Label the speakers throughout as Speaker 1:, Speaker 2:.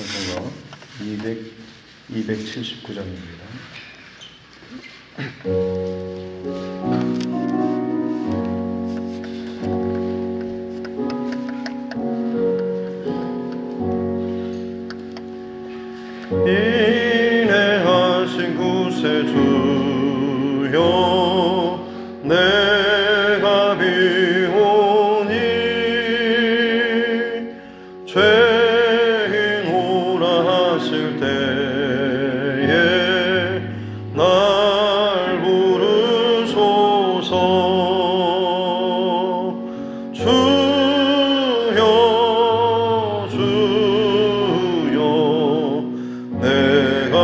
Speaker 1: 찬송가 279장입니다. 인내하신 구세주여 내가 비오니 죄인 오라 하실 때에 날 부르소서. 주여 주여 내가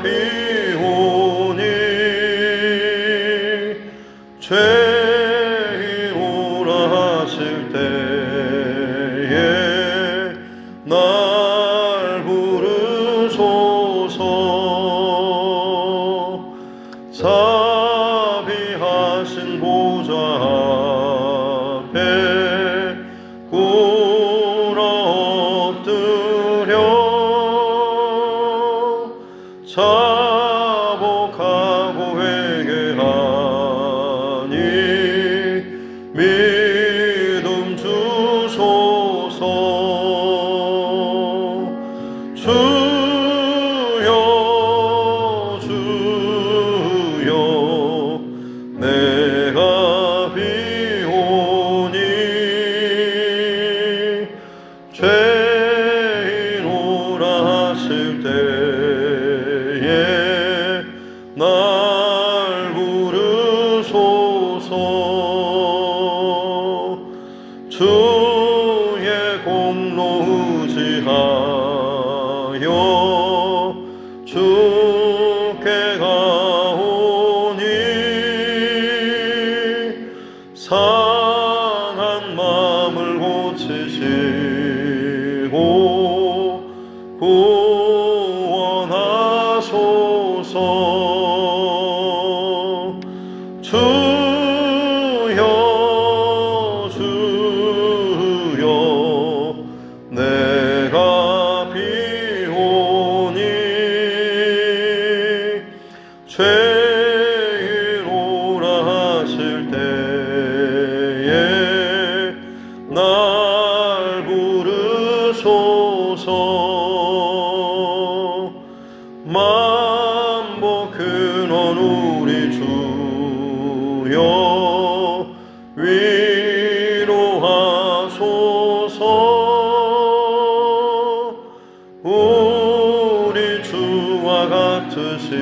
Speaker 1: 비오니 죄인 오라 하실 때에 날 부르소서. 자비하신 보좌 앞에 꿇어 엎드려 자복하고 회개하니 믿음 주소서. 주여 주여 내가 비오니 죄인 오라 하실 때에 날 부르소서. 주의 공로 의지하여 주께 가오니 상한 마음을 고치시고 구원하소서. 주여 주여 내가 비오니 죄인 오라 하실 때에 날 부르소서. 만복 근원 우리 주여 위로하소서. 우리 주와 같으시니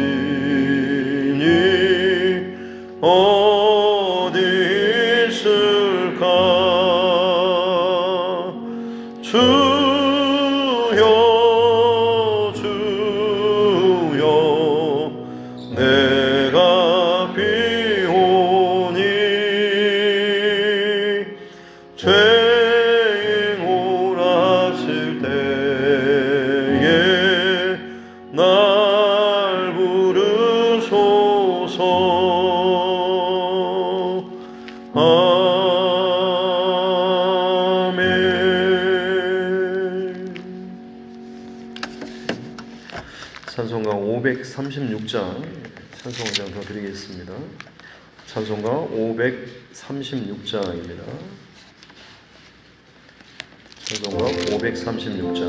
Speaker 1: 어디 있을까. 주여 주여 내가 비오니 죄인 오라 하실 때에 날 부르소서. 아멘. 찬송가 536장 찬송가 더 드리겠습니다. 찬송가 536장입니다. 찬송가 536장.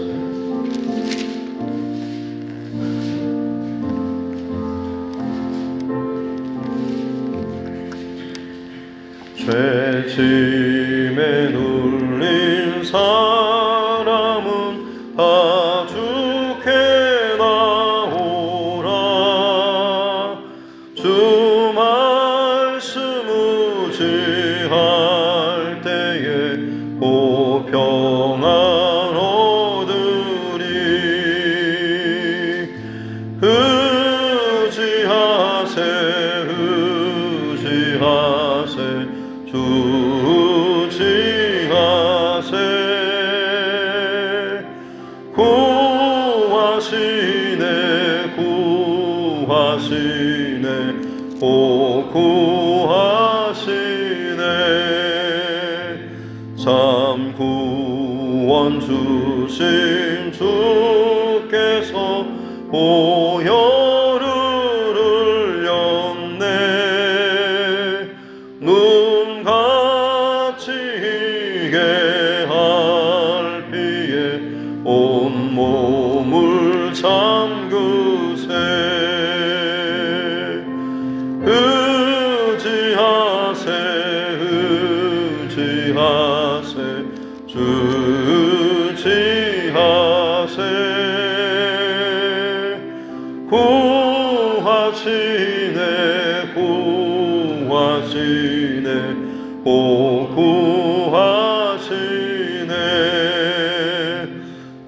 Speaker 1: 죄짐에 눌린 사람은 다 주께 나오라. 주 말씀 의지할 때에 곧 평안 얻으리. 의지하세 의지하세 주 의지하세. 구하시네 구하시네 오 구하시네 참 구원 주신 주께서 보혈을 흘렸네. 눈 갇히게 할 피에 온몸을 잠그세. 의지하세 주 의지하세. 구하시네 구하시네 구하시네.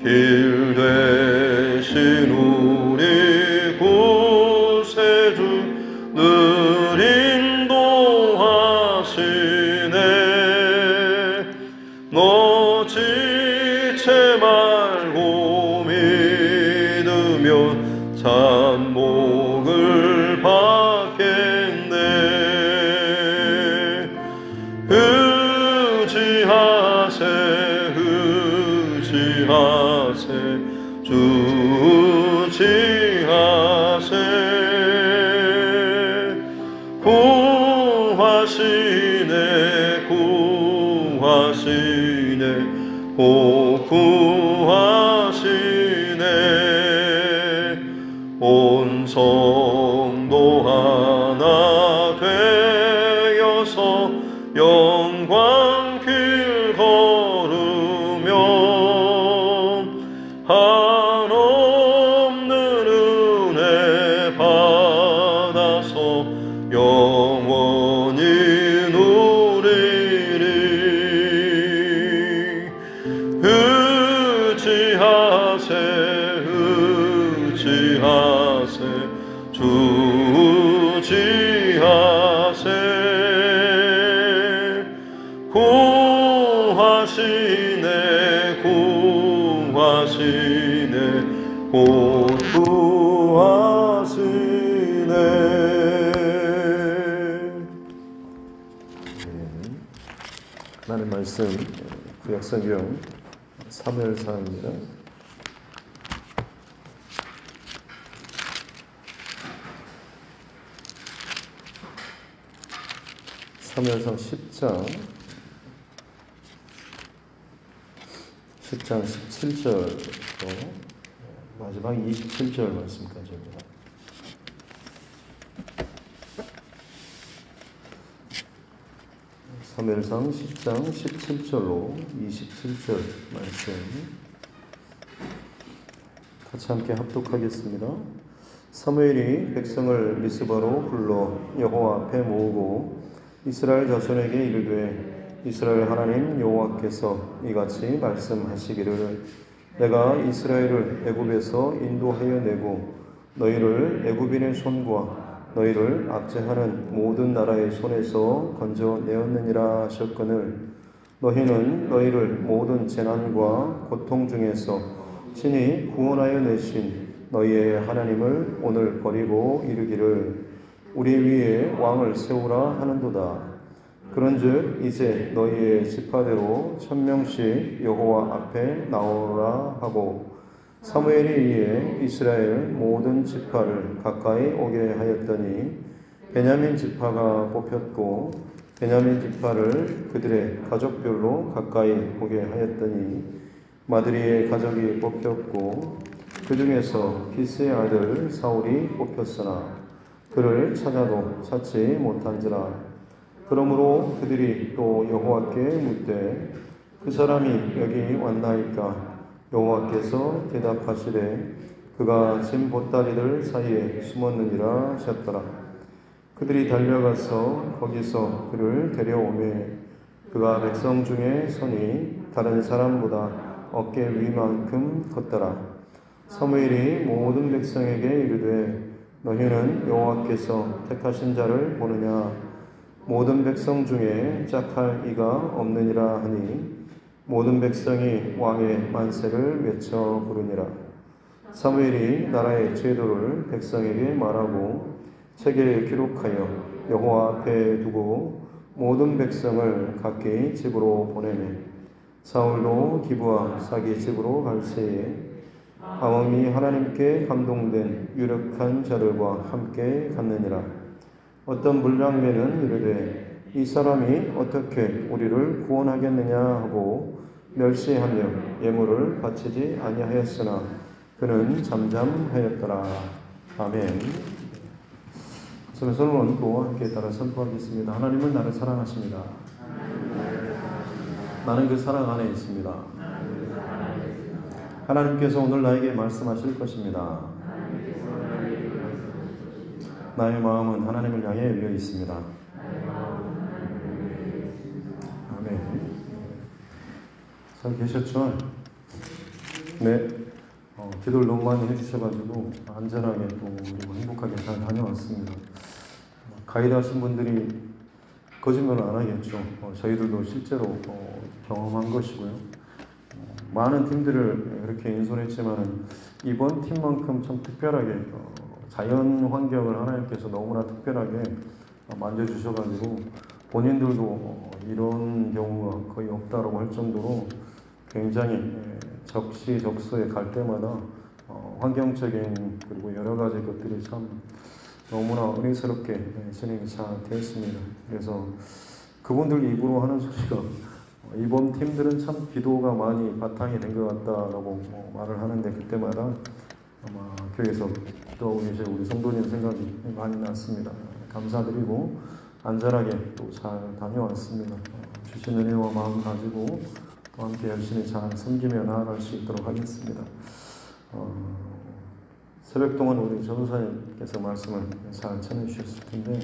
Speaker 1: 길 되신 우리 구세주 늘 인도하시네. 너 지체 말고 믿으면 산복을 받겠네. 의지하세 의지하세 주 의지하세. 구하시네 구하시네 구하시네. 온 성도 하나 되어서 영광 길 걸으며 한없는 은혜 받아서 영원히 누리리. 의지하세 의지하세 주 의지하세. 구하시네 구하시네 구하시네.
Speaker 2: 하나님 말씀 구약성경 사무엘상입니다. 사무엘상 10장 17절부터 마지막 27절 말씀까지입니다. 사무엘상 10장 17절로 27절 말씀 같이 함께 합독하겠습니다. 사무엘이 백성을 미스바로 불러 여호와 앞에 모으고 이스라엘 자손에게 이르되 이스라엘 하나님 여호와께서 이같이 말씀하시기를 내가 이스라엘을 애굽에서 인도하여 내고 너희를 애굽인의 손과 너희를 압제하는 모든 나라의 손에서 건져내었느니라 하셨거늘 너희는 너희를 모든 재난과 고통 중에서 친히 구원하여 내신 너희의 하나님을 오늘 버리고 이르기를 우리 위에 왕을 세우라 하는도다. 그런즉 이제 너희의 지파대로 1000명씩 여호와 앞에 나오라 하고 사무엘이 이에 이스라엘 모든 지파를 가까이 오게 하였더니 베냐민 지파가 뽑혔고 베냐민 지파를 그들의 가족별로 가까이 오게 하였더니 마드리의 가족이 뽑혔고 그 중에서 기스의 아들 사울이 뽑혔으나 그를 찾아도 찾지 못한지라. 그러므로 그들이 또 여호와께 묻되 그 사람이 여기 왔나이까? 여호와께서 대답하시되 그가 짐 보따리들 사이에 숨었느니라 하셨더라. 그들이 달려가서 거기서 그를 데려오매 그가 백성 중에 서니 다른 사람보다 어깨 위만큼 컸더라. 사무엘이 모든 백성에게 이르되 너희는 여호와께서 택하신 자를 보느냐? 모든 백성 중에 짝할 이가 없느니라 하니 모든 백성이 왕의 만세를 외쳐 부르니라. 사무엘이 나라의 제도를 백성에게 말하고 책에 기록하여 여호와 앞에 두고 모든 백성을 각기 집으로 보내매 사울도 기브와 사기 집으로 갈 새에 마음이 하나님께 감동된 유력한 자들과 함께 갔느니라. 어떤 물랑매는 이르되 이 사람이 어떻게 우리를 구원하겠느냐 하고 멸시하며 예물을 바치지 아니하였으나 그는 잠잠하였더라. 아멘. 손을 얹고 함께 따라 선포하겠습니다. 하나님은 나를 사랑하십니다. 나는 그 사랑 안에 있습니다. 하나님께서 오늘 나에게 말씀하실 것입니다. 나의 마음은 하나님을 향해 열려 있습니다. 아멘. 잘 계셨죠? 네. 기도를 너무 많이 해주셔가지고 안전하게 또 그리고 행복하게 잘 다녀왔습니다. 가이드 하신 분들이 거짓말을 안 하겠죠. 저희들도 실제로 경험한 것이고요. 많은 팀들을 이렇게 인솔했지만 이번 팀만큼 참 특별하게 자연 환경을 하나님께서 너무나 특별하게 만져주셔가지고 본인들도 이런 경우가 거의 없다라고 할 정도로 굉장히 적시적소에 갈 때마다 환경적인 그리고 여러 가지 것들이 참 너무나 은혜스럽게 진행이 잘 되었습니다. 그래서 그분들 입으로 하는 소리가 이번 팀들은 참 기도가 많이 바탕이 된 것 같다라고 말을 하는데 그때마다 아마 교회에서 기도하고 계신 우리 성도님 생각이 많이 났습니다. 감사드리고 안전하게 또 잘 다녀왔습니다. 주신 은혜와 마음 가지고 또 함께 열심히 잘 섬기며 나아갈 수 있도록 하겠습니다. 새벽 동안 우리 전도사님께서 말씀을 잘 전해주셨을 텐데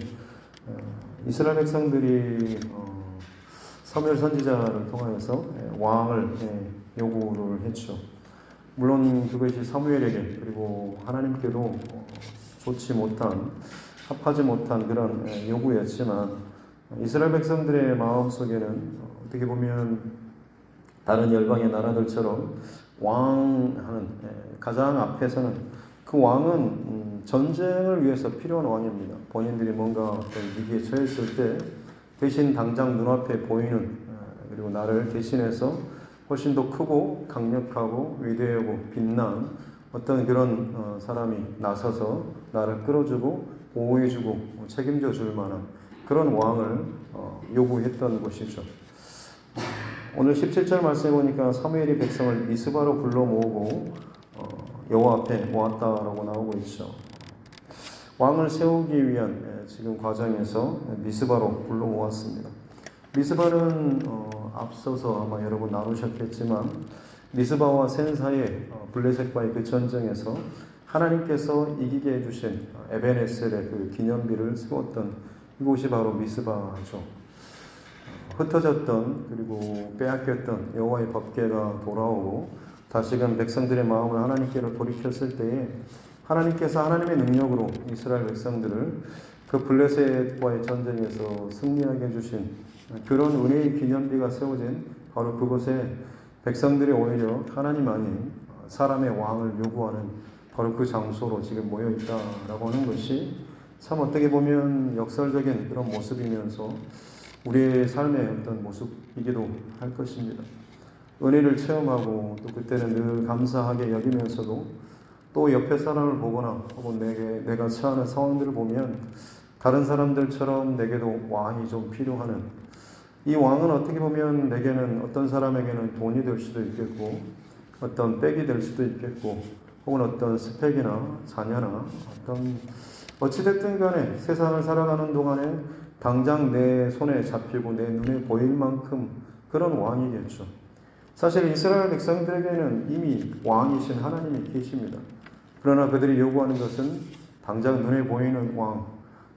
Speaker 2: 이스라엘 백성들이 사무엘 선지자를 통하여서 왕을 요구를 했죠. 물론 그것이 사무엘에게 그리고 하나님께도 좋지 못한 합하지 못한 그런 요구였지만 이스라엘 백성들의 마음속에는 어떻게 보면 다른 열방의 나라들처럼 왕하는 가장 앞에서는 그 왕은 전쟁을 위해서 필요한 왕입니다. 본인들이 뭔가 어떤 위기에 처했을 때 대신 당장 눈앞에 보이는 그리고 나를 대신해서 훨씬 더 크고 강력하고 위대하고 빛난 어떤 그런 사람이 나서서 나를 끌어주고 보호해주고 책임져 줄 만한 그런 왕을 요구했던 것이죠. 오늘 17절 말씀해 보니까 사무엘이 백성을 미스바로 불러 모으고 여호와 앞에 모았다라고 나오고 있죠. 왕을 세우기 위한 지금 과정에서 미스바로 불러 모았습니다. 미스바는 앞서서 아마 여러분 나누셨겠지만 미스바와 센 사이의 블레셋과의 그 전쟁에서 하나님께서 이기게 해주신 에벤에셀의 그 기념비를 세웠던 이곳이 바로 미스바죠. 흩어졌던 그리고 빼앗겼던 여호와의 법궤가 돌아오고 다시금 백성들의 마음을 하나님께로 돌이켰을 때에 하나님께서 하나님의 능력으로 이스라엘 백성들을 그 블레셋과의 전쟁에서 승리하게 해주신 그런 은혜의 기념비가 세워진 바로 그곳에 백성들이 오히려 하나님 아닌 사람의 왕을 요구하는 바로 그 장소로 지금 모여있다라고 하는 것이 참 어떻게 보면 역설적인 그런 모습이면서 우리의 삶의 어떤 모습이기도 할 것입니다. 은혜를 체험하고 또 그때는 늘 감사하게 여기면서도 또 옆에 사람을 보거나 혹은 내가 처하는 상황들을 보면 다른 사람들처럼 내게도 왕이 좀 필요하는 이 왕은 어떻게 보면 내게는 어떤 사람에게는 돈이 될 수도 있겠고 어떤 백이 될 수도 있겠고 혹은 어떤 스펙이나 자녀나 어떤 어찌됐든 간에 세상을 살아가는 동안에 당장 내 손에 잡히고 내 눈에 보일 만큼 그런 왕이겠죠. 사실 이스라엘 백성들에게는 이미 왕이신 하나님이 계십니다. 그러나 그들이 요구하는 것은 당장 눈에 보이는 왕,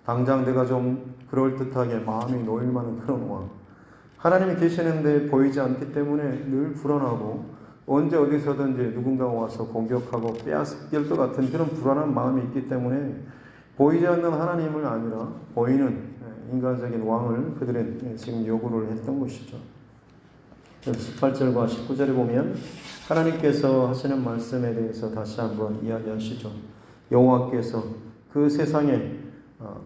Speaker 2: 당장 내가 좀 그럴듯하게 마음이 놓일 만한 그런 왕. 하나님이 계시는데 보이지 않기 때문에 늘 불안하고 언제 어디서든지 누군가가 와서 공격하고 빼앗길 것 같은 그런 불안한 마음이 있기 때문에 보이지 않는 하나님을 아니라 보이는 인간적인 왕을 그들은 지금 요구를 했던 것이죠. 18절과 19절에 보면 하나님께서 하시는 말씀에 대해서 다시 한번 이야기하시죠. 여호와께서 그 세상에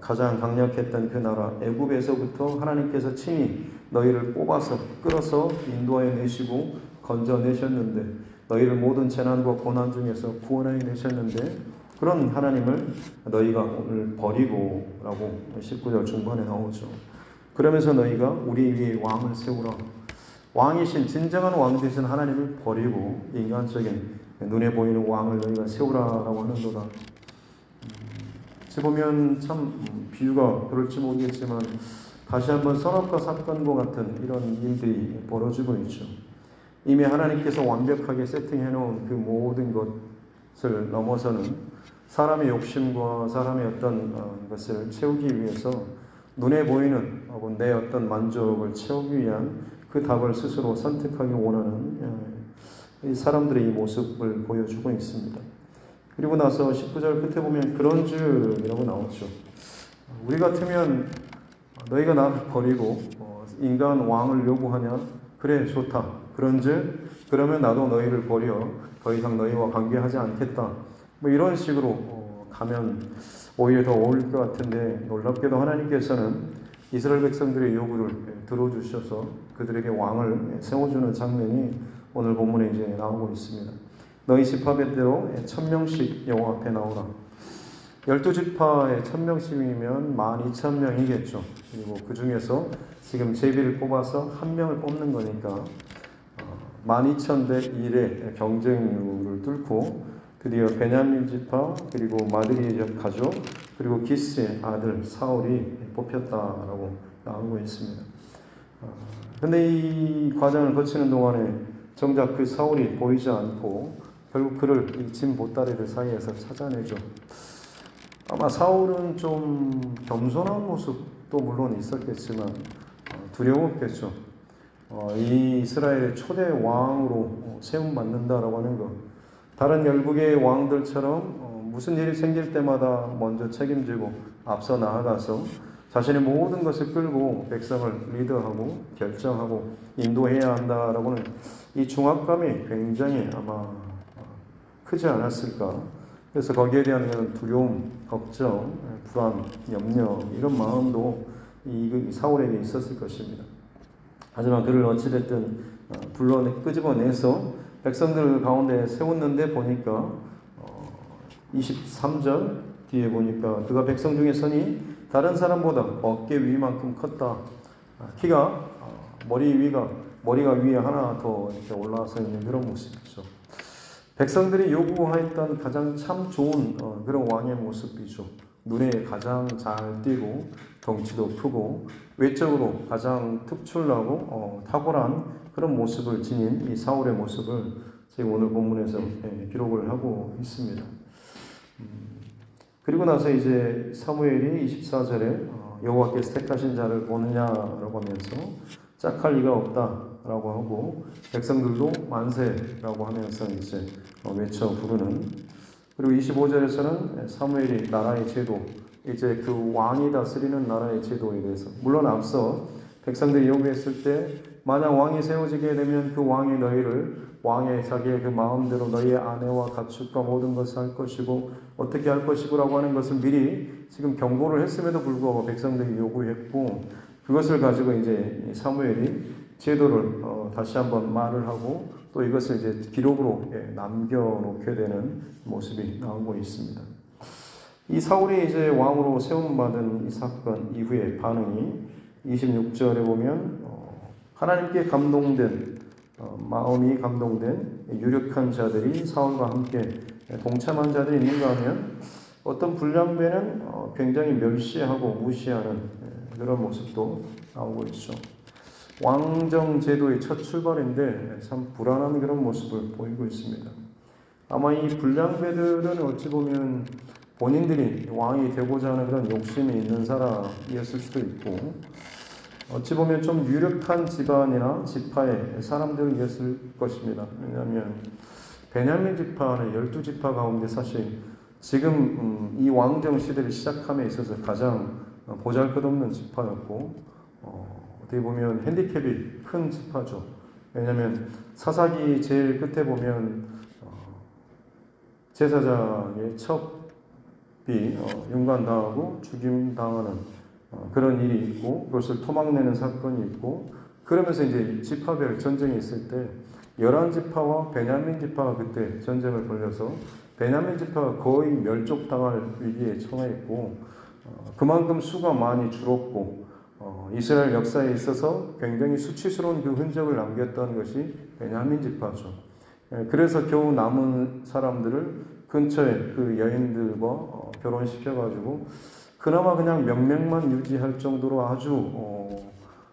Speaker 2: 가장 강력했던 그 나라 애굽에서부터 하나님께서 친히 너희를 뽑아서 끌어서 인도하여 내시고 건져내셨는데, 너희를 모든 재난과 고난 중에서 구원하여 내셨는데, 그런 하나님을 너희가 오늘 버리고 라고 19절 중반에 나오죠. 그러면서 너희가 우리 위에 왕을 세우라. 왕이신 진정한 왕 되신 하나님을 버리고 인간적인 눈에 보이는 왕을 너희가 세우라라고 하는도다. 어찌 보면 참 비유가 그럴지 모르겠지만 다시 한번 선악과 사건과 같은 이런 일들이 벌어지고 있죠. 이미 하나님께서 완벽하게 세팅해 놓은 그 모든 것을 넘어서는 사람의 욕심과 사람의 어떤 것을 채우기 위해서 눈에 보이는 혹은 내 어떤 만족을 채우기 위한 그 답을 스스로 선택하기 원하는 이 사람들의 이 모습을 보여주고 있습니다. 그리고 나서 19절 끝에 보면 그런즉 이라고 나오죠. 우리 같으면 너희가 나를 버리고 인간 왕을 요구하냐? 그래, 좋다. 그런즉 그러면 나도 너희를 버려 더 이상 너희와 관계하지 않겠다. 뭐 이런 식으로 가면 오히려 더 어울릴 것 같은데, 놀랍게도 하나님께서는 이스라엘 백성들의 요구를 들어주셔서 그들에게 왕을 세워주는 장면이 오늘 본문에 이제 나오고 있습니다. 너희 지파배대로 1000명씩 여호와 앞에 나오라. 12지파에 1000명씩이면 12,000명이겠죠. 그리고 그 중에서 지금 제비를 뽑아서 한 명을 뽑는 거니까 12,000대 1의 경쟁률을 뚫고 드디어 베냐민 지파, 그리고 마드리의 가족, 그리고 기스의 아들 사울이 뽑혔다라고 나오고 있습니다. 근데 이 과정을 거치는 동안에 정작 그 사울이 보이지 않고 결국 그를 이 진 보따리들 사이에서 찾아내죠. 아마 사울은 좀 겸손한 모습도 물론 있었겠지만 두려웠겠죠. 이 이스라엘의 초대 왕으로 세움받는다라고 하는 것, 다른 열국의 왕들처럼 무슨 일이 생길 때마다 먼저 책임지고 앞서 나아가서 자신의 모든 것을 끌고 백성을 리드하고 결정하고 인도해야 한다라고는 이 중압감이 굉장히 아마 크지 않았을까. 그래서 거기에 대한 두려움, 걱정, 불안, 염려, 이런 마음도 이 사울에게 있었을 것입니다. 하지만 그를 어찌됐든 끄집어내서 백성들 가운데 세웠는데 보니까 23절 뒤에 보니까 그가 백성 중에 서니 다른 사람보다 어깨 위만큼 컸다. 키가 머리가 위에 하나 더 이렇게 올라서 있는 그런 모습이죠. 백성들이 요구하였던 가장 참 좋은 그런 왕의 모습이죠. 눈에 가장 잘 띄고 덩치도 크고 외적으로 가장 특출나고 탁월한 그런 모습을 지닌 이 사울의 모습을 지금 오늘 본문에서 기록을 하고 있습니다. 그리고 나서 이제 사무엘이 24절에 여호와께서 택하신 자를 보느냐라고 하면서 짝할 리가 없다라고 하고 백성들도 만세라고 하면서 이제 외쳐 부르는, 그리고 25절에서는 사무엘이 나라의 제도, 이제 그 왕이 다스리는 나라의 제도에 대해서, 물론 앞서 백성들이 요구했을 때 만약 왕이 세워지게 되면 그 왕이 너희를 왕의 자기의 그 마음대로 너희의 아내와 가축과 모든 것을 할 것이고 어떻게 할 것이고라고 하는 것을 미리 지금 경고를 했음에도 불구하고 백성들이 요구했고, 그것을 가지고 이제 사무엘이 제도를 다시 한번 말을 하고 또 이것을 이제 기록으로 남겨놓게 되는 모습이 나오고 있습니다. 이 사울이 이제 왕으로 세움받은 이 사건 이후의 반응이 26절에 보면 하나님께 감동된 마음이 감동된 유력한 자들이 사울과 함께 동참한 자들이 있는가 하면 어떤 불량배는 굉장히 멸시하고 무시하는 그런 모습도 나오고 있죠. 왕정 제도의 첫 출발인데 참 불안한 그런 모습을 보이고 있습니다. 아마 이 불량배들은 어찌 보면 본인들이 왕이 되고자 하는 그런 욕심이 있는 사람이었을 수도 있고, 어찌 보면 좀 유력한 집안이나 지파의 사람들이었을 것입니다. 왜냐하면 베냐민 지파는 12지파 가운데 사실 지금 이 왕정 시대를 시작함에 있어서 가장 보잘것없는 지파였고, 어떻게 보면 핸디캡이 큰 지파죠. 왜냐하면 사사기 제일 끝에 보면 제사장의 첫 윤관당하고 죽임당하는 그런 일이 있고 그것을 토막내는 사건이 있고 그러면서 이제 지파별 전쟁이 있을 때 11지파와 베냐민 지파가 그때 전쟁을 벌여서 베냐민 지파가 거의 멸족당할 위기에 처해있고 그만큼 수가 많이 줄었고 이스라엘 역사에 있어서 굉장히 수치스러운 그 흔적을 남겼던 것이 베냐민 지파죠. 그래서 겨우 남은 사람들을 근처에 그 여인들과 결혼시켜가지고 그나마 그냥 명맥만 유지할 정도로 아주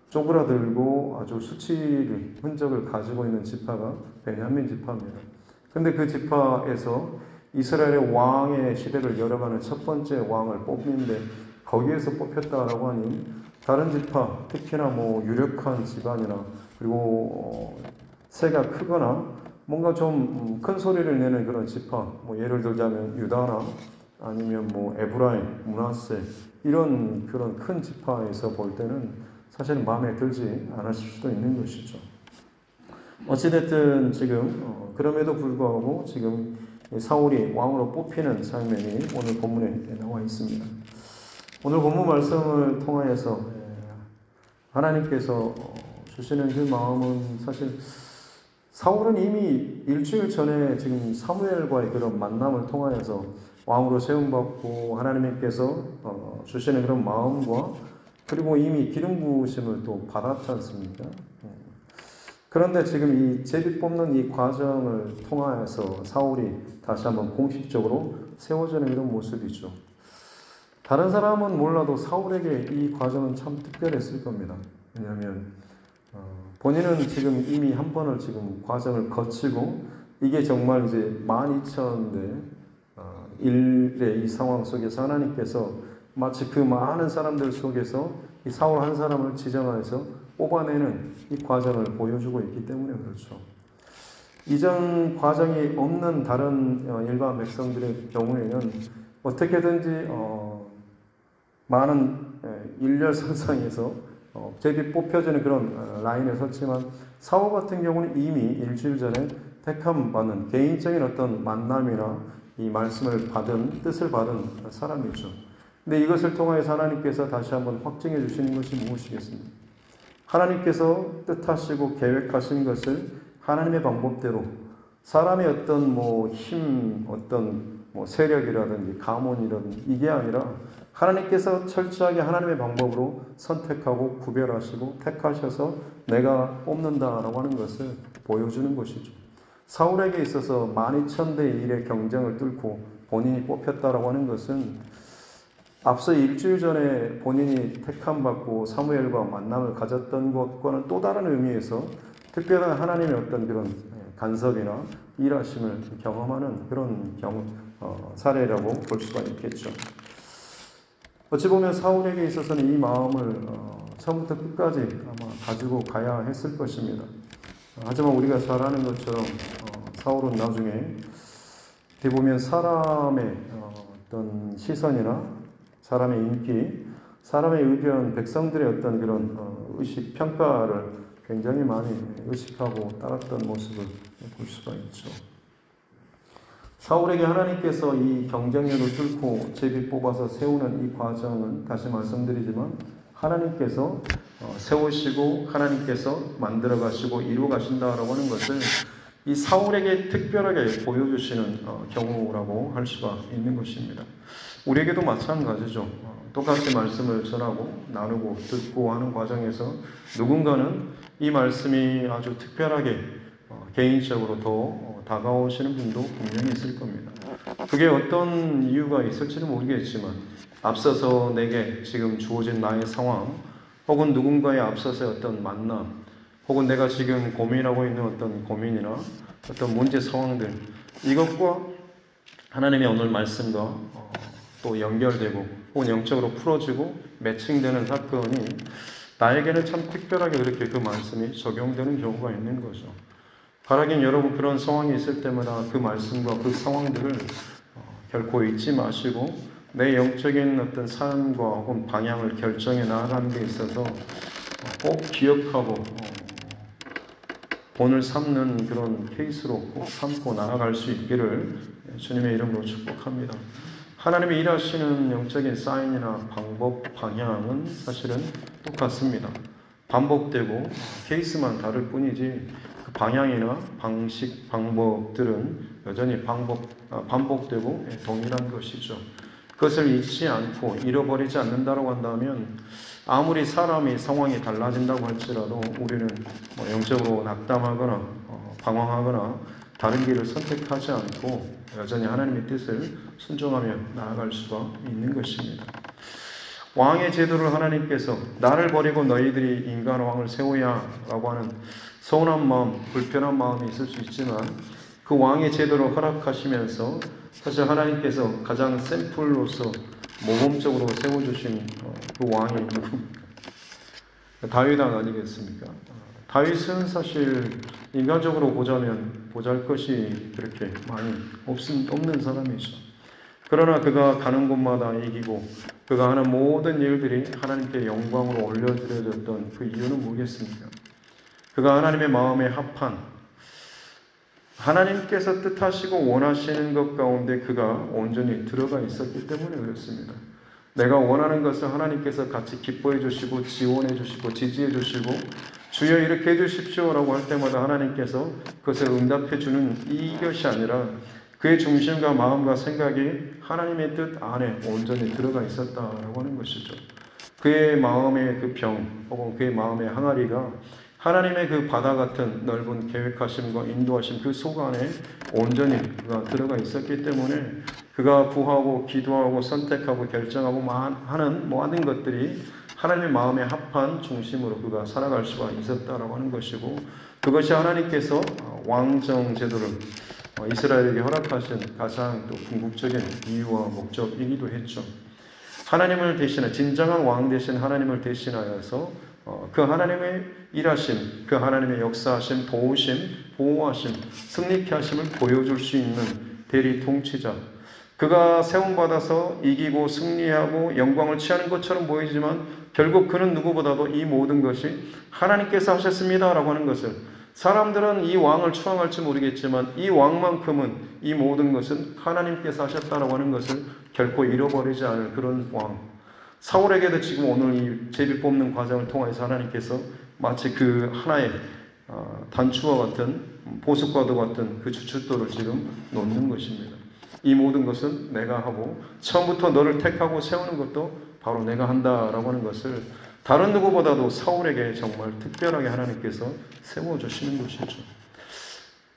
Speaker 2: 쪼그라들고 아주 수치를 흔적을 가지고 있는 지파가 베냐민 지파입니다. 근데 그 지파에서 이스라엘의 왕의 시대를 열어가는 첫 번째 왕을 뽑는데 거기에서 뽑혔다라고 하니 다른 지파, 특히나 뭐 유력한 집안이나 그리고 세가 크거나 뭔가 좀 큰 소리를 내는 그런 지파, 뭐 예를 들자면 유다나 아니면 뭐 에브라임, 므낫세 이런 그런 큰 지파에서 볼 때는 사실 마음에 들지 않으실 수도 있는 것이죠. 어찌됐든 지금 그럼에도 불구하고 지금 사울이 왕으로 뽑히는 장면이 오늘 본문에 나와 있습니다. 오늘 본문 말씀을 통하여서 하나님께서 주시는 그 마음은 사실 사울은 이미 일주일 전에 지금 사무엘과의 그런 만남을 통하여서 왕으로 세움받고 하나님께서 주시는 그런 마음과 그리고 이미 기름 부으심을 또 받았지 않습니까? 그런데 지금 이 제비 뽑는 이 과정을 통하여서 사울이 다시 한번 공식적으로 세워지는 이런 모습이죠. 다른 사람은 몰라도 사울에게 이 과정은 참 특별했을 겁니다. 왜냐하면 본인은 지금 이미 한 번을 지금 과정을 거치고 이게 정말 이제 12,000대 1의 이 상황 속에서 하나님께서 마치 그 많은 사람들 속에서 이 사울 한 사람을 지정하여서 뽑아내는 이 과정을 보여주고 있기 때문에 그렇죠. 이전 과정이 없는 다른 일반 백성들의 경우에는 어떻게든지 많은 일렬선상에서 제비 뽑혀지는 그런 라인에 섰지만 사울 같은 경우는 이미 일주일 전에 택함 받는 개인적인 어떤 만남이나 이 말씀을 받은 뜻을 받은 사람이죠. 근데 이것을 통하여서 하나님께서 다시 한번 확증해 주시는 것이 무엇이겠습니까? 하나님께서 뜻하시고 계획하신 것을 하나님의 방법대로 사람의 어떤 뭐 힘, 어떤 뭐 세력이라든지 가문이라든지 이게 아니라 하나님께서 철저하게 하나님의 방법으로 선택하고 구별하시고 택하셔서 내가 뽑는다라고 하는 것을 보여주는 것이죠. 사울에게 있어서 12,000대 1의 경쟁을 뚫고 본인이 뽑혔다라고 하는 것은 앞서 일주일 전에 본인이 택함받고 사무엘과 만남을 가졌던 것과는 또 다른 의미에서 특별한 하나님의 어떤 그런 간섭이나 일하심을 경험하는 그런 사례라고 볼 수가 있겠죠. 어찌 보면 사울에게 있어서는 이 마음을 처음부터 끝까지 아마 가지고 가야 했을 것입니다. 하지만 우리가 잘 아는 것처럼 사울은 나중에 어떻게 보면 사람의 어떤 시선이나 사람의 인기, 사람의 의견, 백성들의 어떤 그런 의식, 평가를 굉장히 많이 의식하고 따랐던 모습을 볼 수가 있죠. 사울에게 하나님께서 이 경쟁력을 뚫고 제비 뽑아서 세우는 이 과정은 다시 말씀드리지만 하나님께서 세우시고 하나님께서 만들어 가시고 이루어 가신다라고 하는 것을 이 사울에게 특별하게 보여주시는 경우라고 할 수가 있는 것입니다. 우리에게도 마찬가지죠. 똑같이 말씀을 전하고 나누고 듣고 하는 과정에서 누군가는 이 말씀이 아주 특별하게 개인적으로 더 다가오시는 분도 분명히 있을 겁니다. 그게 어떤 이유가 있을지는 모르겠지만 앞서서 내게 지금 주어진 나의 상황 혹은 누군가의 앞서서의 어떤 만남 혹은 내가 지금 고민하고 있는 어떤 고민이나 어떤 문제 상황들 이것과 하나님의 오늘 말씀과 또 연결되고 혹은 영적으로 풀어지고 매칭되는 사건이 나에게는 참 특별하게 그렇게 그 말씀이 적용되는 경우가 있는 거죠. 바라긴 여러분 그런 상황이 있을 때마다 그 말씀과 그 상황들을 결코 잊지 마시고 내 영적인 어떤 삶과 혹은 방향을 결정해 나아가는 데 있어서 꼭 기억하고 본을 삼는 그런 케이스로 꼭 삼고 나아갈 수 있기를 주님의 이름으로 축복합니다. 하나님이 일하시는 영적인 사인이나 방법, 방향은 사실은 똑같습니다. 반복되고 케이스만 다를 뿐이지 그 방향이나 방식, 방법들은 여전히 반복되고 동일한 것이죠. 그것을 잊지 않고 잃어버리지 않는다고 한다면 아무리 사람이 상황이 달라진다고 할지라도 우리는 영적으로 낙담하거나 방황하거나 다른 길을 선택하지 않고 여전히 하나님의 뜻을 순종하며 나아갈 수가 있는 것입니다. 왕의 제도를 하나님께서 나를 버리고 너희들이 인간 왕을 세우야 라고 하는 서운한 마음, 불편한 마음이 있을 수 있지만 그 왕의 제도를 허락하시면서 사실 하나님께서 가장 샘플로서 모범적으로 세워주신 그 왕이 누굽니까? 다윗 왕 아니겠습니까? 다윗은 사실 인간적으로 보자면 보잘것이 그렇게 많이 없는 사람이죠. 그러나 그가 가는 곳마다 이기고 그가 하는 모든 일들이 하나님께 영광으로 올려드려졌던 그 이유는 뭐겠습니까? 그가 하나님의 마음에 합한 하나님께서 뜻하시고 원하시는 것 가운데 그가 온전히 들어가 있었기 때문에 그렇습니다. 내가 원하는 것을 하나님께서 같이 기뻐해 주시고 지원해 주시고 지지해 주시고 주여 이렇게 해 주십시오라고 할 때마다 하나님께서 그것을 응답해 주는 이것이 아니라 그의 중심과 마음과 생각이 하나님의 뜻 안에 온전히 들어가 있었다라고 하는 것이죠. 그의 마음의 그 병 혹은 그의 마음의 항아리가 하나님의 그 바다 같은 넓은 계획하심과 인도하심 그 속 안에 온전히 그가 들어가 있었기 때문에 그가 구하고 기도하고 선택하고 결정하고 하는 모든 것들이 하나님의 마음에 합한 중심으로 그가 살아갈 수가 있었다라고 하는 것이고 그것이 하나님께서 왕정 제도를 이스라엘에게 허락하신 가장 또 궁극적인 이유와 목적이기도 했죠. 하나님을 대신해 진정한 왕 대신 하나님을 대신하여서 그 하나님의 일하심, 그 하나님의 역사하심, 도우심, 보호하심, 승리케 하심을 보여줄 수 있는 대리 통치자. 그가 세움받아서 이기고 승리하고 영광을 취하는 것처럼 보이지만 결국 그는 누구보다도 이 모든 것이 하나님께서 하셨습니다라고 하는 것을 사람들은 이 왕을 추앙할지 모르겠지만 이 왕만큼은 이 모든 것은 하나님께서 하셨다라고 하는 것을 결코 잃어버리지 않을 그런 왕. 사울에게도 지금 오늘 이 제비 뽑는 과정을 통해서 하나님께서 마치 그 하나의 단추와 같은 보석과도 같은 그 주춧돌을 지금 놓는 것입니다. 이 모든 것은 내가 하고 처음부터 너를 택하고 세우는 것도 바로 내가 한다라고 하는 것을 다른 누구보다도 사울에게 정말 특별하게 하나님께서 세워주시는 것이죠.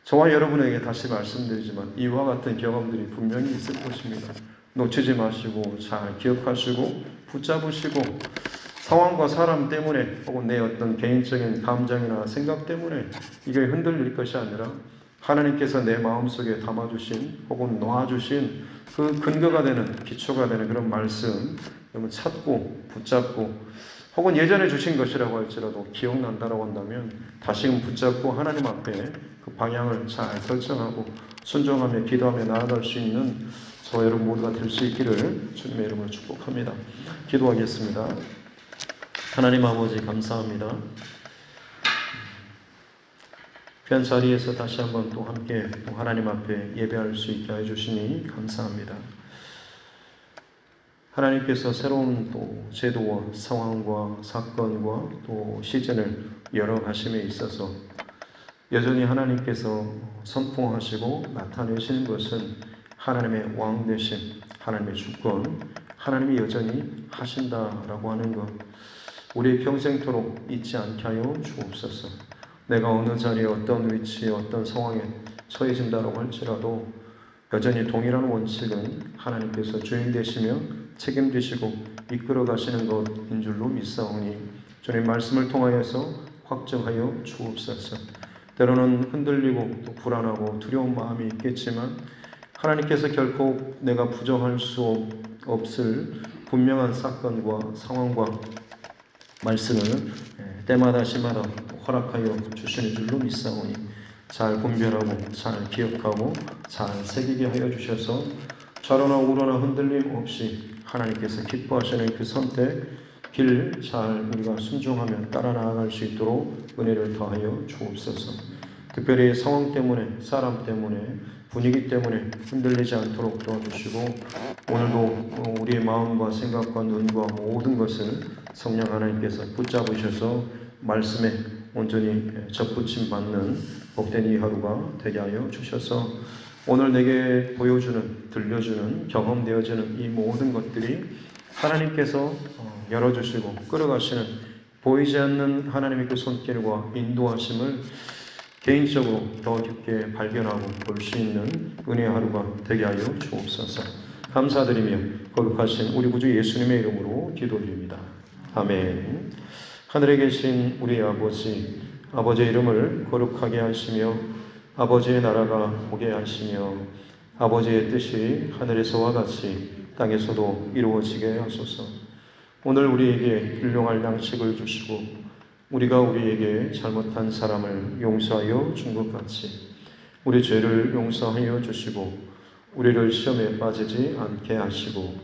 Speaker 2: 저와 여러분에게 다시 말씀드리지만 이와 같은 경험들이 분명히 있을 것입니다. 놓치지 마시고 잘 기억하시고 붙잡으시고 상황과 사람 때문에 혹은 내 어떤 개인적인 감정이나 생각 때문에 이게 흔들릴 것이 아니라 하나님께서 내 마음속에 담아주신 혹은 놓아주신 그 근거가 되는 기초가 되는 그런 말씀 여러분 찾고 붙잡고 혹은 예전에 주신 것이라고 할지라도 기억난다라고 한다면 다시금 붙잡고 하나님 앞에 그 방향을 잘 설정하고 순종하며 기도하며 나아갈 수 있는 저와 여러분 모두가 될 수 있기를 주님의 이름으로 축복합니다. 기도하겠습니다. 하나님 아버지 감사합니다. 귀한 자리에서 다시 한번 또 함께 또 하나님 앞에 예배할 수 있게 해주시니 감사합니다. 하나님께서 새로운 또 제도와 상황과 사건과 또 시즌을 열어가심에 있어서 여전히 하나님께서 선포하시고 나타내시는 것은 하나님의 왕 되신 하나님의 주권, 하나님이 여전히 하신다라고 하는 것 우리의 평생토록 잊지 않게 하여 주옵소서. 내가 어느 자리에 어떤 위치에 어떤 상황에 처해진다라고 할지라도 여전히 동일한 원칙은 하나님께서 주인 되시며 책임지시고 이끌어 가시는 것인 줄로 믿사오니 주님 말씀을 통하여서 확정하여 주옵소서. 때로는 흔들리고 또 불안하고 두려운 마음이 있겠지만 하나님께서 결코 내가 부정할 수 없을 분명한 사건과 상황과 말씀을 때마다 시마다 허락하여 주시는 줄로 믿사오니 잘 분별하고 잘 기억하고 잘 새기게 하여 주셔서 좌로나 우로나 흔들림 없이 하나님께서 기뻐하시는 그 선택 길 잘 우리가 순종하며 따라 나아갈 수 있도록 은혜를 더하여 주옵소서. 특별히 상황 때문에, 사람 때문에, 분위기 때문에 흔들리지 않도록 도와주시고, 오늘도 우리의 마음과 생각과 눈과 모든 것을 성령 하나님께서 붙잡으셔서 말씀에 온전히 접붙임 받는 복된 이 하루가 되게 하여 주셔서, 오늘 내게 보여주는, 들려주는, 경험되어지는 이 모든 것들이 하나님께서 열어주시고 끌어가시는 보이지 않는 하나님의 그 손길과 인도하심을 개인적으로 더 깊게 발견하고 볼 수 있는 은혜의 하루가 되게 하여 주옵소서. 감사드리며 거룩하신 우리 구주 예수님의 이름으로 기도드립니다. 아멘. 하늘에 계신 우리 아버지, 아버지의 이름을 거룩하게 하시며 아버지의 나라가 오게 하시며 아버지의 뜻이 하늘에서와 같이 땅에서도 이루어지게 하소서. 오늘 우리에게 일용할 양식을 주시고 우리가 우리에게 잘못한 사람을 용서하여 준 것 같이 우리 죄를 용서하여 주시고 우리를 시험에 빠지지 않게 하시고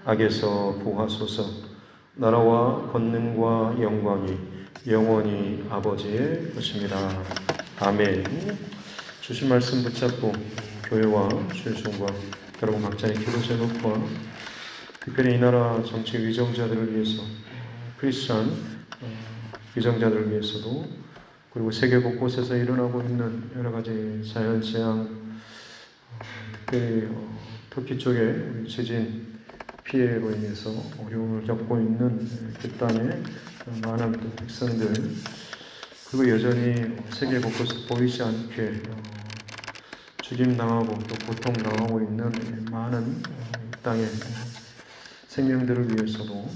Speaker 2: 악에서 구하소서. 나라와 권능과 영광이 영원히 아버지의 것입니다. 아멘. 주신 말씀 붙잡고 교회와 주의 종과 여러분 각자의 기도 제목과 특별히 이 나라 정치 위정자들을 위해서, 크리스찬 위정자들을 위해서도, 그리고 세계 곳곳에서 일어나고 있는 여러 가지 자연재앙, 특별히 터키 쪽에 지진 피해로 인해서 어려움을 겪고 있는 그 땅의 많은 백성들, 그리고 여전히 세계 곳곳에 보이지 않게 죽임당하고 또 고통당하고 있는 많은 땅의 생명들을 위해서도,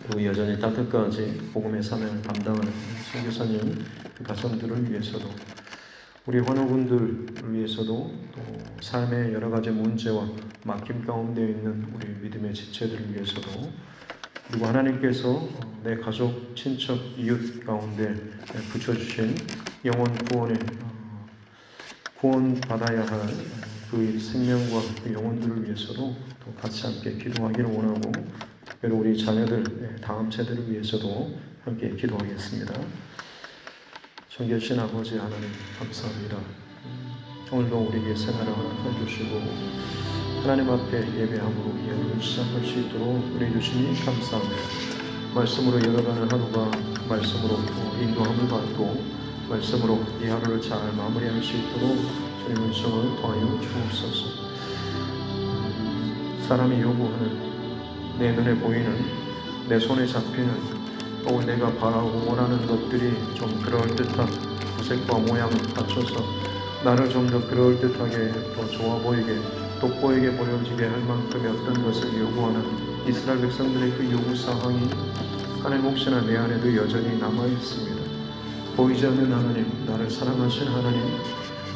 Speaker 2: 그리고 여전히 따뜻까지 복음의 사명을 담당하는 선교사님 그 가정들을 위해서도, 우리 헌어군들을 위해서도, 또 삶의 여러 가지 문제와 막힘 가운데 있는 우리 믿음의 지체들을 위해서도, 그리고 하나님께서 내 가족, 친척, 이웃 가운데 붙여주신 영원 구원에 구원받아야 할 그 생명과 그 영혼들을 위해서도 또 같이 함께 기도하기를 원하고, 특별히 우리 자녀들, 다음 세대를 위해서도 함께 기도하겠습니다. 전계신 아버지 하나님 감사합니다. 오늘도 우리에게 생활을 허락해 주시고 하나님 앞에 예배함으로 이 하루를 시작할 수 있도록 우리 주시니 감사합니다. 말씀으로 열어가는 하루가 말씀으로 인도함을 받고 말씀으로 이 하루를 잘 마무리할 수 있도록 주님 은총을 더하여 주옵소서. 사람이 요구하는, 내 눈에 보이는, 내 손에 잡히는, 혹은 내가 바라고 원하는 것들이 좀 그럴듯한 구색과 모양을 갖춰서 나를 좀 더 그럴듯하게, 더 좋아 보이게, 돋보이게 보여지게 할 만큼의 어떤 것을 요구하는 이스라엘 백성들의 그 요구사항이 하나님 혹시나 내 안에도 여전히 남아있습니다. 보이지 않는 하나님, 나를 사랑하신 하나님,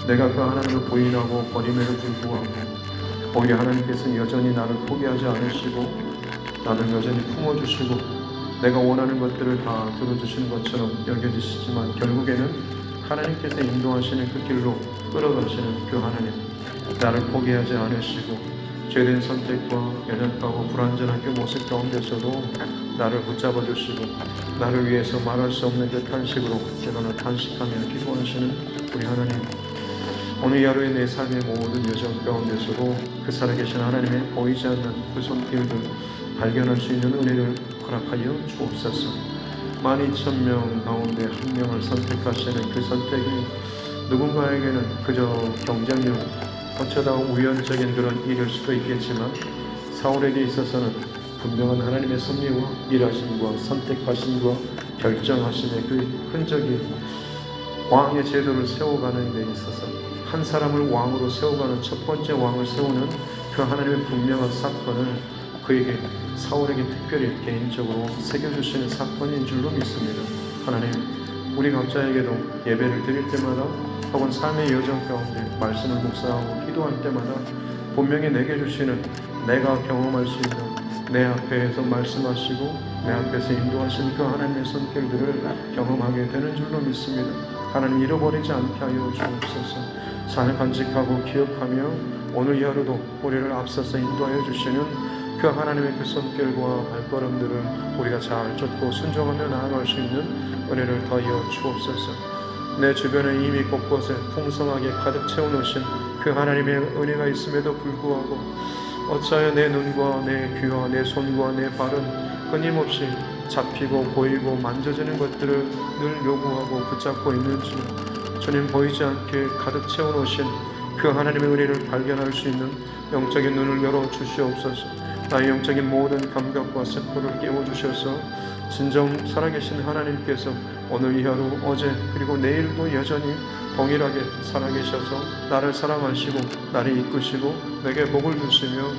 Speaker 2: 내가 그 하나님을 부인하고 버림에도 불구하고 오히려 하나님께서는 여전히 나를 포기하지 않으시고 나를 여전히 품어주시고 내가 원하는 것들을 다 들어주시는 것처럼 여겨지시지만 결국에는 하나님께서 인도하시는 그 길로 끌어가시는 그 하나님, 나를 포기하지 않으시고 죄된 선택과 연약하고 불완전한 그 모습 가운데서도 나를 붙잡아 주시고 나를 위해서 말할 수 없는 그 탄식으로 때로는 탄식하며 기도하시는 우리 하나님, 오늘 이 하루의 내 삶의 모든 여정 가운데서도 그 살아계신 하나님의 보이지 않는 그 손길들 발견할 수 있는 은혜를 허락하여 주옵소서. 12,000명 가운데 한 명을 선택하시는 그 선택이 누군가에게는 그저 경쟁률, 어쩌다 우연적인 그런 일일 수도 있겠지만 사울에게 있어서는 분명한 하나님의 섭리와 일하심과 선택하심과 결정하심의 그 흔적이 왕의 제도를 세워가는 데 있어서 한 사람을 왕으로 세워가는 첫 번째 왕을 세우는 그 하나님의 분명한 사건을 그에게, 사울에게 특별히 개인적으로 새겨주시는 사건인 줄로 믿습니다. 하나님, 우리 각자에게도 예배를 드릴 때마다 혹은 삶의 여정 가운데 말씀을 묵상하고 기도할 때마다 분명히 내게 주시는, 내가 경험할 수 있는, 내 앞에서 말씀하시고 내 앞에서 인도하시는 그 하나님의 손길들을 경험하게 되는 줄로 믿습니다. 하나님, 잃어버리지 않게 하여 주옵소서. 잘 간직하고 기억하며 오늘 이 하루도 우리를 앞서서 인도하여 주시는 그 하나님의 그 손길과 발걸음들을 우리가 잘 쫓고 순종하며 나아갈 수 있는 은혜를 더하여 주옵소서. 내 주변에 이미 곳곳에 풍성하게 가득 채워놓으신 그 하나님의 은혜가 있음에도 불구하고 어찌하여 내 눈과 내 귀와 내 손과 내 발은 끊임없이 잡히고 보이고 만져지는 것들을 늘 요구하고 붙잡고 있는지 주님 보이지 않게 가득 채워놓으신 그 하나님의 은혜를 발견할 수 있는 영적인 눈을 열어주시옵소서. 나의 영적인 모든 감각과 세포를 깨워주셔서 진정 살아계신 하나님께서 오늘 이 하루 어제 그리고 내일도 여전히 동일하게 살아계셔서 나를 사랑하시고 나를 이끄시고 내게 복을 주시며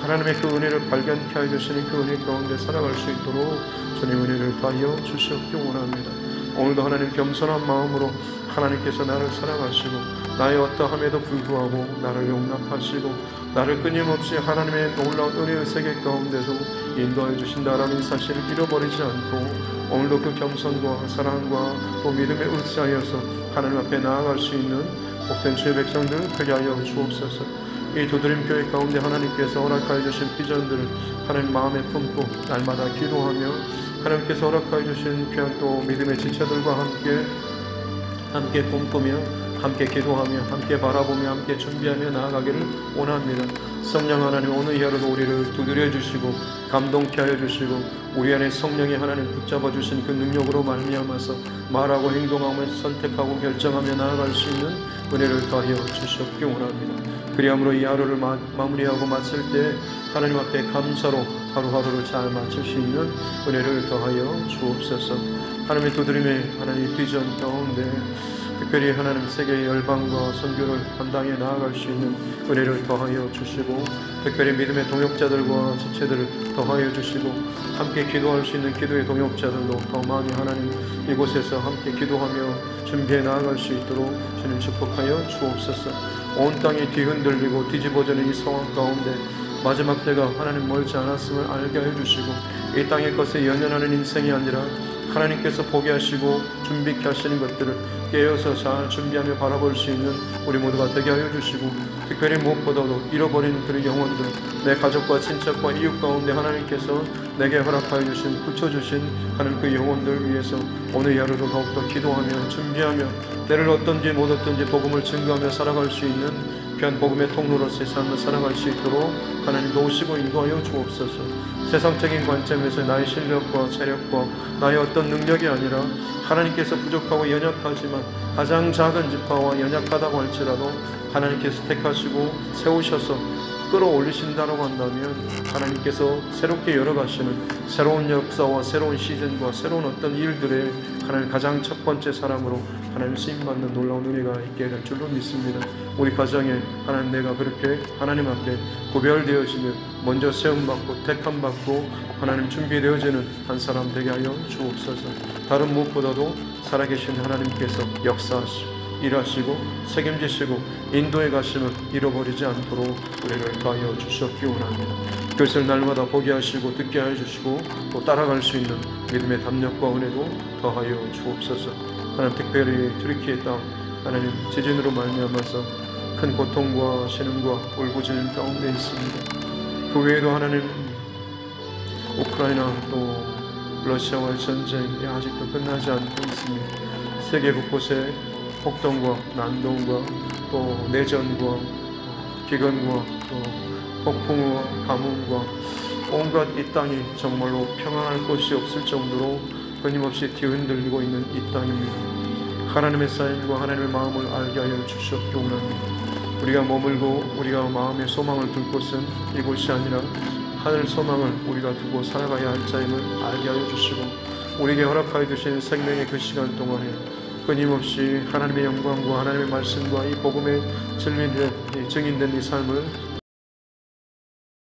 Speaker 2: 하나님의 그 은혜를 발견케 해주시는 그 은혜 가운데 살아갈 수 있도록 주님 은혜를 더하여 주시옵기 원합니다. 오늘도 하나님 겸손한 마음으로 하나님께서 나를 사랑하시고 나의 어떠함에도 불구하고 나를 용납하시고 나를 끊임없이 하나님의 놀라운 은혜의 세계 가운데서 인도하여 주신다라는 사실을 잃어버리지 않고 오늘도 그 겸손과 사랑과 또 믿음에 의지하여서 하나님 앞에 나아갈 수 있는 복된 주의 백성들 되게 하여 주옵소서. 이 두드림 교회 가운데 하나님께서 허락하여 주신 비전들을 하나님 마음에 품고 날마다 기도하며 하나님께서 허락하여 주신 귀한 또 믿음의 지체들과 함께 꿈꾸며 함께 기도하며 함께 바라보며 함께 준비하며 나아가기를 원합니다. 성령 하나님 오늘 이 하루도 우리를 두드려 주시고 감동케 하여 주시고 우리 안에 성령이 하나님 붙잡아 주신 그 능력으로 말미암아서 말하고 행동하며 선택하고 결정하며 나아갈 수 있는 은혜를 더하여 주시옵기 원합니다. 그리함으로 이 하루를 마무리하고 마칠 때 하나님 앞에 감사로 하루하루를 잘 마칠 수 있는 은혜를 더하여 주옵소서. 하나님의 두드림의 하나님의 비전 가운데 특별히 하나님 세계의 열방과 선교를 감당해 나아갈 수 있는 은혜를 더하여 주시고 특별히 믿음의 동역자들과 지체들을 더하여 주시고 함께 기도할 수 있는 기도의 동역자들도 더 많이 하나님 이곳에서 함께 기도하며 준비해 나아갈 수 있도록 주님 축복하여 주옵소서. 온 땅이 뒤흔들리고 뒤집어지는 이 상황 가운데 마지막 때가 하나님 멀지 않았음을 알게 해주시고 이 땅의 것에 연연하는 인생이 아니라 하나님께서 보게 하시고 준비케 하시는 것들을 깨어서 잘 준비하며 바라볼 수 있는 우리 모두가 되게 하여 주시고 특별히 무엇보다도 잃어버린 그 영혼들 내 가족과 친척과 이웃 가운데 하나님께서 내게 허락하여 주신 붙여주신 하는 그 영혼들 위해서 오늘 이 하루도 더욱더 기도하며 준비하며 때를 어떤지 못 어떤지 복음을 증거하며 살아갈 수 있는 귀한 복음의 통로로서의 삶을 살아갈 수 있도록 하나님 도우시고 인도하여 주옵소서. 세상적인 관점에서 나의 실력과 체력과 나의 어떤 능력이 아니라 하나님께서 부족하고 연약하지만 가장 작은 지파와 연약하다고 할지라도 하나님께서 택하시고 세우셔서 끌어올리신다라고 한다면 하나님께서 새롭게 열어가시는 새로운 역사와 새로운 시즌과 새로운 어떤 일들에 하나님 가장 첫 번째 사람으로 하나님 쓰임받는 놀라운 은혜가 있게 될 줄로 믿습니다. 우리 가정에 하나님 내가 그렇게 하나님 앞에 구별되어지며 먼저 세움받고 택함받고 하나님 준비되어지는 한 사람 되게 하여 주옵소서. 다른 무엇보다도 살아계신 하나님께서 역사하시고 일하시고 책임지시고 인도에 가심을 잃어버리지 않도록 우리를 더하여 주시옵기 원합니다. 그것을 날마다 보게 하시고 듣게 하여 주시고 또 따라갈 수 있는 믿음의 담력과 은혜도 더하여 주옵소서. 하나님 특별히 트리키의 땅 하나님 지진으로 말미암아서 큰 고통과 신음과 울부짖는 가운데 있습니다. 그 외에도 하나님 우크라이나 또 러시아와의 전쟁이 아직도 끝나지 않고 있습니다. 세계 곳곳에 폭동과 난동과 또 내전과 기근과 또 폭풍과 가뭄과 온갖 이 땅이 정말로 평안할 곳이 없을 정도로 끊임없이 뒤흔들리고 있는 이 땅입니다. 하나님의 사인과 하나님의 마음을 알게 하여 주시옵기 원합니다. 우리가 머물고 우리가 마음의 소망을 둘 곳은 이곳이 아니라 하늘 소망을 우리가 두고 살아가야 할 자임을 알게 하여 주시고 우리에게 허락하여 주신 생명의 그 시간 동안에 끊임없이 하나님의 영광과 하나님의 말씀과 이 복음의 증인된 이 삶을